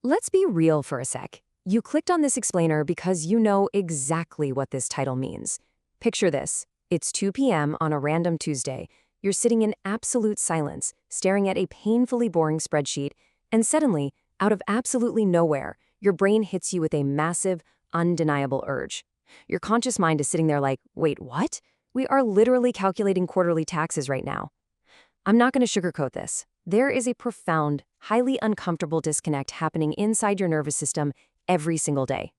Let's be real for a sec. You clicked on this explainer because you know exactly what this title means. Picture this. It's 2 p.m. on a random Tuesday. You're sitting in absolute silence, staring at a painfully boring spreadsheet, and suddenly, out of absolutely nowhere, your brain hits you with a massive, undeniable urge. Your conscious mind is sitting there like, wait, what? We are literally calculating quarterly taxes right now. I'm not going to sugarcoat this. There is a profound, highly uncomfortable disconnect happening inside your nervous system every single day.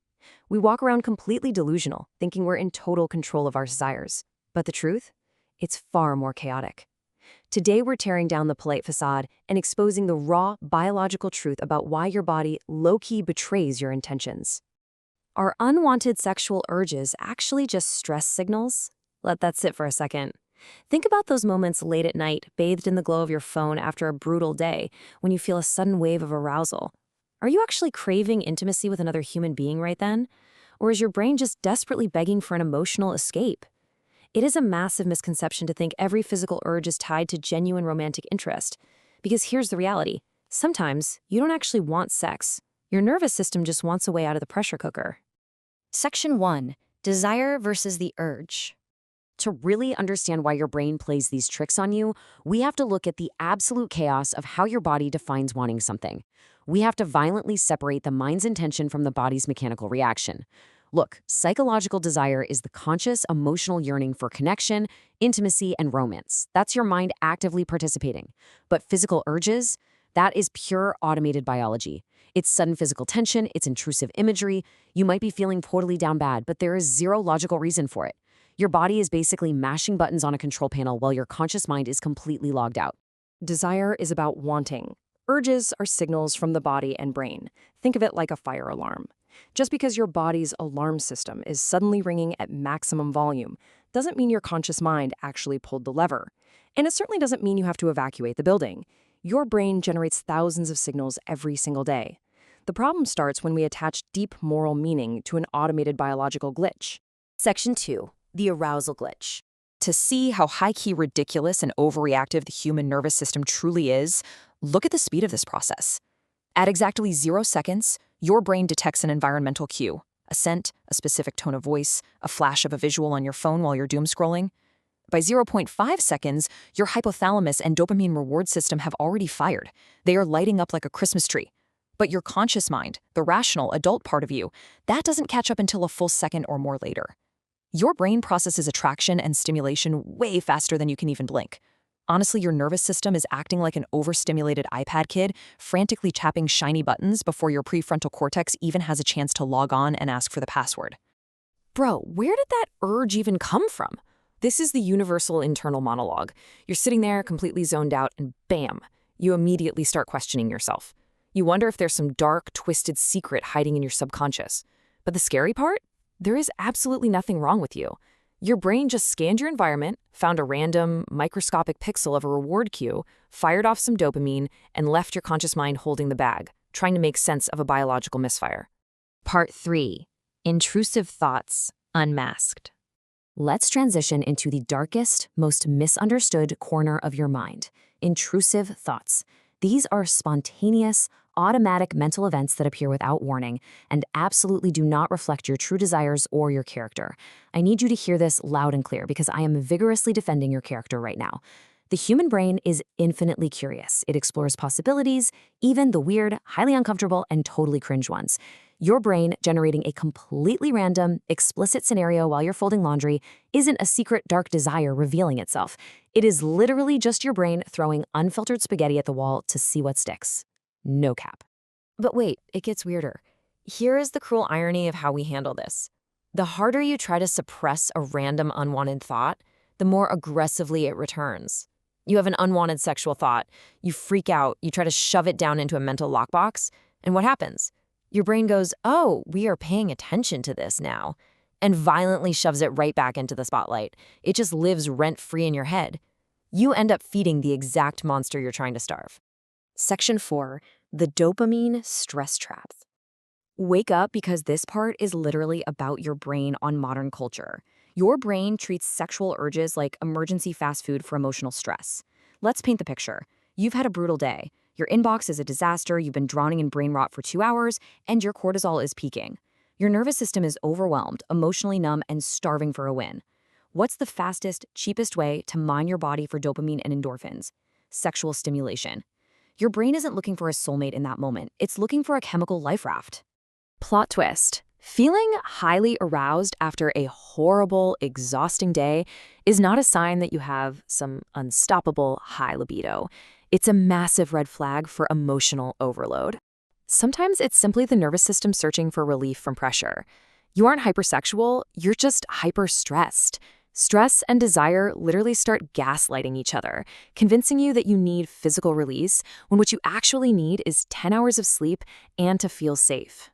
We walk around completely delusional, thinking we're in total control of our desires. But the truth? It's far more chaotic. Today, we're tearing down the polite facade and exposing the raw, biological truth about why your body low-key betrays your intentions. Are unwanted sexual urges actually just stress signals? Let that sit for a second. Think about those moments late at night, bathed in the glow of your phone after a brutal day, when you feel a sudden wave of arousal. Are you actually craving intimacy with another human being right then? Or is your brain just desperately begging for an emotional escape? It is a massive misconception to think every physical urge is tied to genuine romantic interest. Because here's the reality. Sometimes you don't actually want sex. Your nervous system just wants a way out of the pressure cooker. Section 1. Desire versus the urge. To really understand why your brain plays these tricks on you, we have to look at the absolute chaos of how your body defines wanting something. We have to violently separate the mind's intention from the body's mechanical reaction. Look, psychological desire is the conscious, emotional yearning for connection, intimacy, and romance. That's your mind actively participating. But physical urges? That is pure automated biology. It's sudden physical tension, it's intrusive imagery. You might be feeling totally down bad, but there is zero logical reason for it. Your body is basically mashing buttons on a control panel while your conscious mind is completely logged out. Desire is about wanting. Urges are signals from the body and brain. Think of it like a fire alarm. Just because your body's alarm system is suddenly ringing at maximum volume doesn't mean your conscious mind actually pulled the lever. And it certainly doesn't mean you have to evacuate the building. Your brain generates thousands of signals every single day. The problem starts when we attach deep moral meaning to an automated biological glitch. Section 2. The arousal glitch. To see how high-key ridiculous and overreactive the human nervous system truly is, look at the speed of this process. At exactly 0 seconds, your brain detects an environmental cue, a scent, a specific tone of voice, a flash of a visual on your phone while you're doom scrolling. By 0.5 seconds, your hypothalamus and dopamine reward system have already fired. They are lighting up like a Christmas tree. But your conscious mind, the rational, adult part of you, that doesn't catch up until a full second or more later. Your brain processes attraction and stimulation way faster than you can even blink. Honestly, your nervous system is acting like an overstimulated iPad kid, frantically tapping shiny buttons before your prefrontal cortex even has a chance to log on and ask for the password. Bro, where did that urge even come from? This is the universal internal monologue. You're sitting there completely zoned out and bam, you immediately start questioning yourself. You wonder if there's some dark, twisted secret hiding in your subconscious. But the scary part? There is absolutely nothing wrong with you. Your brain just scanned your environment, found a random, microscopic pixel of a reward cue, fired off some dopamine, and left your conscious mind holding the bag, trying to make sense of a biological misfire. Part 3. Intrusive thoughts unmasked. Let's transition into the darkest, most misunderstood corner of your mind, intrusive thoughts. These are spontaneous, automatic mental events that appear without warning and absolutely do not reflect your true desires or your character. I need you to hear this loud and clear because I am vigorously defending your character right now. The human brain is infinitely curious. It explores possibilities, even the weird, highly uncomfortable, and totally cringe ones. Your brain generating a completely random, explicit scenario while you're folding laundry isn't a secret dark desire revealing itself. It is literally just your brain throwing unfiltered spaghetti at the wall to see what sticks. No cap. But wait, it gets weirder. Here is the cruel irony of how we handle this. The harder you try to suppress a random unwanted thought, the more aggressively it returns. You have an unwanted sexual thought, you freak out, you try to shove it down into a mental lockbox, and what happens? Your brain goes, oh, we are paying attention to this now, and violently shoves it right back into the spotlight. It just lives rent-free in your head. You end up feeding the exact monster you're trying to starve. Section 4. The dopamine stress trap. Wake up because this part is literally about your brain on modern culture. Your brain treats sexual urges like emergency fast food for emotional stress. Let's paint the picture. You've had a brutal day. Your inbox is a disaster, you've been drowning in brain rot for 2 hours, and your cortisol is peaking. Your nervous system is overwhelmed, emotionally numb, and starving for a win. What's the fastest, cheapest way to mine your body for dopamine and endorphins? Sexual stimulation. Your brain isn't looking for a soulmate in that moment. It's looking for a chemical life raft. Plot twist. Feeling highly aroused after a horrible, exhausting day is not a sign that you have some unstoppable high libido. It's a massive red flag for emotional overload. Sometimes it's simply the nervous system searching for relief from pressure. You aren't hypersexual, you're just hyper-stressed. Stress and desire literally start gaslighting each other, convincing you that you need physical release when what you actually need is 10 hours of sleep and to feel safe.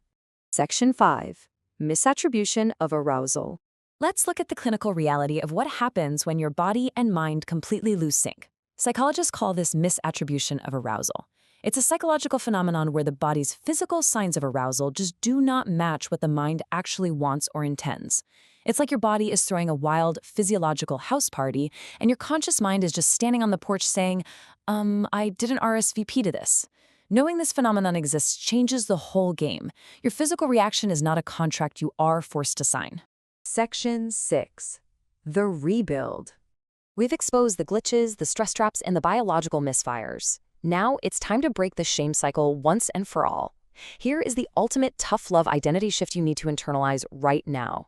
Section 5. Misattribution of arousal. Let's look at the clinical reality of what happens when your body and mind completely lose sync. Psychologists call this misattribution of arousal. It's a psychological phenomenon where the body's physical signs of arousal just do not match what the mind actually wants or intends. It's like your body is throwing a wild, physiological house party, and your conscious mind is just standing on the porch saying, I didn't RSVP to this. Knowing this phenomenon exists changes the whole game. Your physical reaction is not a contract you are forced to sign. Section 6. The rebuild. We've exposed the glitches, the stress traps, and the biological misfires. Now it's time to break the shame cycle once and for all. Here is the ultimate tough love identity shift you need to internalize right now.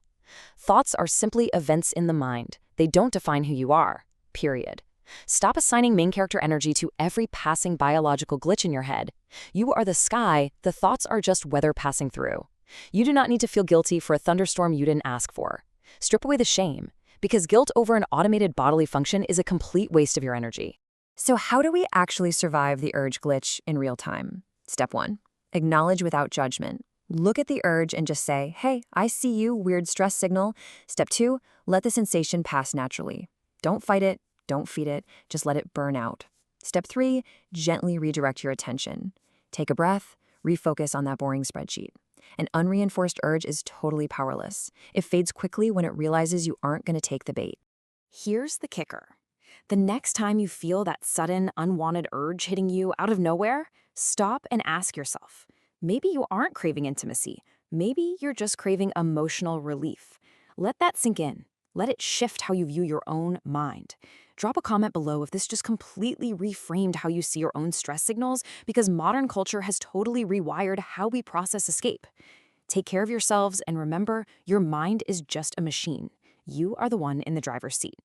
Thoughts are simply events in the mind. They don't define who you are, period. Stop assigning main character energy to every passing biological glitch in your head. You are the sky, the thoughts are just weather passing through. You do not need to feel guilty for a thunderstorm you didn't ask for. Strip away the shame, because guilt over an automated bodily function is a complete waste of your energy. So how do we actually survive the urge glitch in real time? Step 1. Acknowledge without judgment. Look at the urge and just say, hey, I see you, weird stress signal. Step 2. Let the sensation pass naturally. Don't fight it. Don't feed it, just let it burn out. Step 3, gently redirect your attention. Take a breath, refocus on that boring spreadsheet. An unreinforced urge is totally powerless. It fades quickly when it realizes you aren't going to take the bait. Here's the kicker. The next time you feel that sudden, unwanted urge hitting you out of nowhere, stop and ask yourself, maybe you aren't craving intimacy. Maybe you're just craving emotional relief. Let that sink in. Let it shift how you view your own mind. Drop a comment below if this just completely reframed how you see your own stress signals, because modern culture has totally rewired how we process escape. Take care of yourselves and remember, your mind is just a machine. You are the one in the driver's seat.